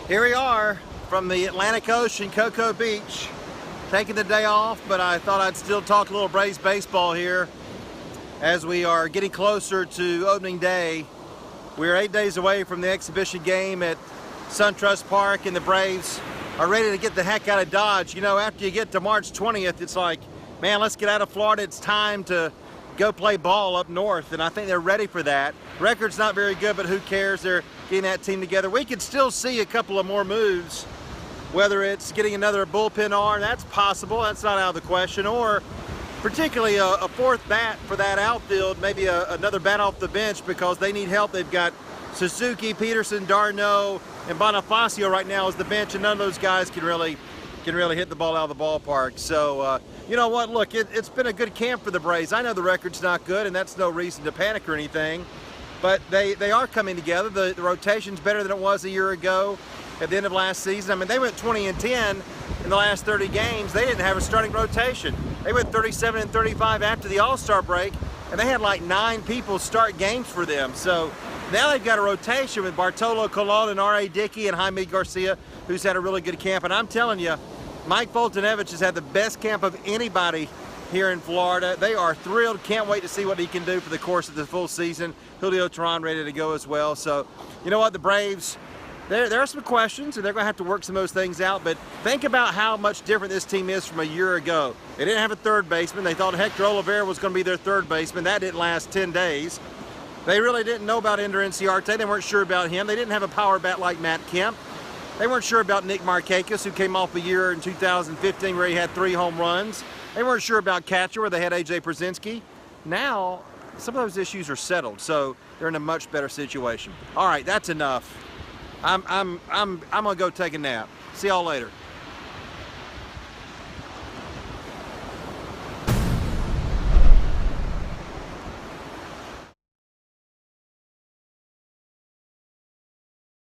Here we are from the Atlantic Ocean, Cocoa Beach, taking the day off, but I thought I'd still talk a little Braves baseball here as we are getting closer to opening day. We're 8 days away from the exhibition game at SunTrust Park, and the Braves are ready to get the heck out of Dodge. You know, after you get to March 20th, it's like, man, let's get out of Florida. It's time to go play ball up north, and I think they're ready for that. Record's not very good, but who cares? They're getting that team together. We could still see a couple of more moves, whether it's getting another bullpen arm, that's possible, that's not out of the question, or particularly a fourth bat for that outfield, maybe another bat off the bench, because they need help. They've got Suzuki, Peterson, d'Arnaud, and Bonifacio right now as the bench, and none of those guys can really hit the ball out of the ballpark. So, you know what, look, it's been a good camp for the Braves. I know the record's not good, and that's no reason to panic or anything, but they are coming together. The rotation's better than it was a year ago at the end of last season. I mean, they went 20-10 in the last 30 games. They didn't have a starting rotation. They went 37-35 after the All-Star break, and they had like 9 people start games for them. So now they've got a rotation with Bartolo Colon and R.A. Dickey and Jaime Garcia, who's had a really good camp. And I'm telling you, Mike Foltynewicz has had the best camp of anybody here in Florida. They are thrilled, can't wait to see what he can do for the course of the full season. Julio Teheran ready to go as well. So, you know what, the Braves, there are some questions, and they're going to have to work some of those things out, but think about how much different this team is from a year ago. They didn't have a third baseman. They thought Hector Olivera was going to be their third baseman. That didn't last 10 days. They really didn't know about Ender Inciarte. They weren't sure about him. They didn't have a power bat like Matt Kemp. They weren't sure about Nick Markakis, who came off a year in 2015 where he had 3 home runs. They weren't sure about catcher, where they had A.J. Pierzynski. Now, some of those issues are settled, so they're in a much better situation. All right, that's enough. I'm gonna go take a nap. See y'all later.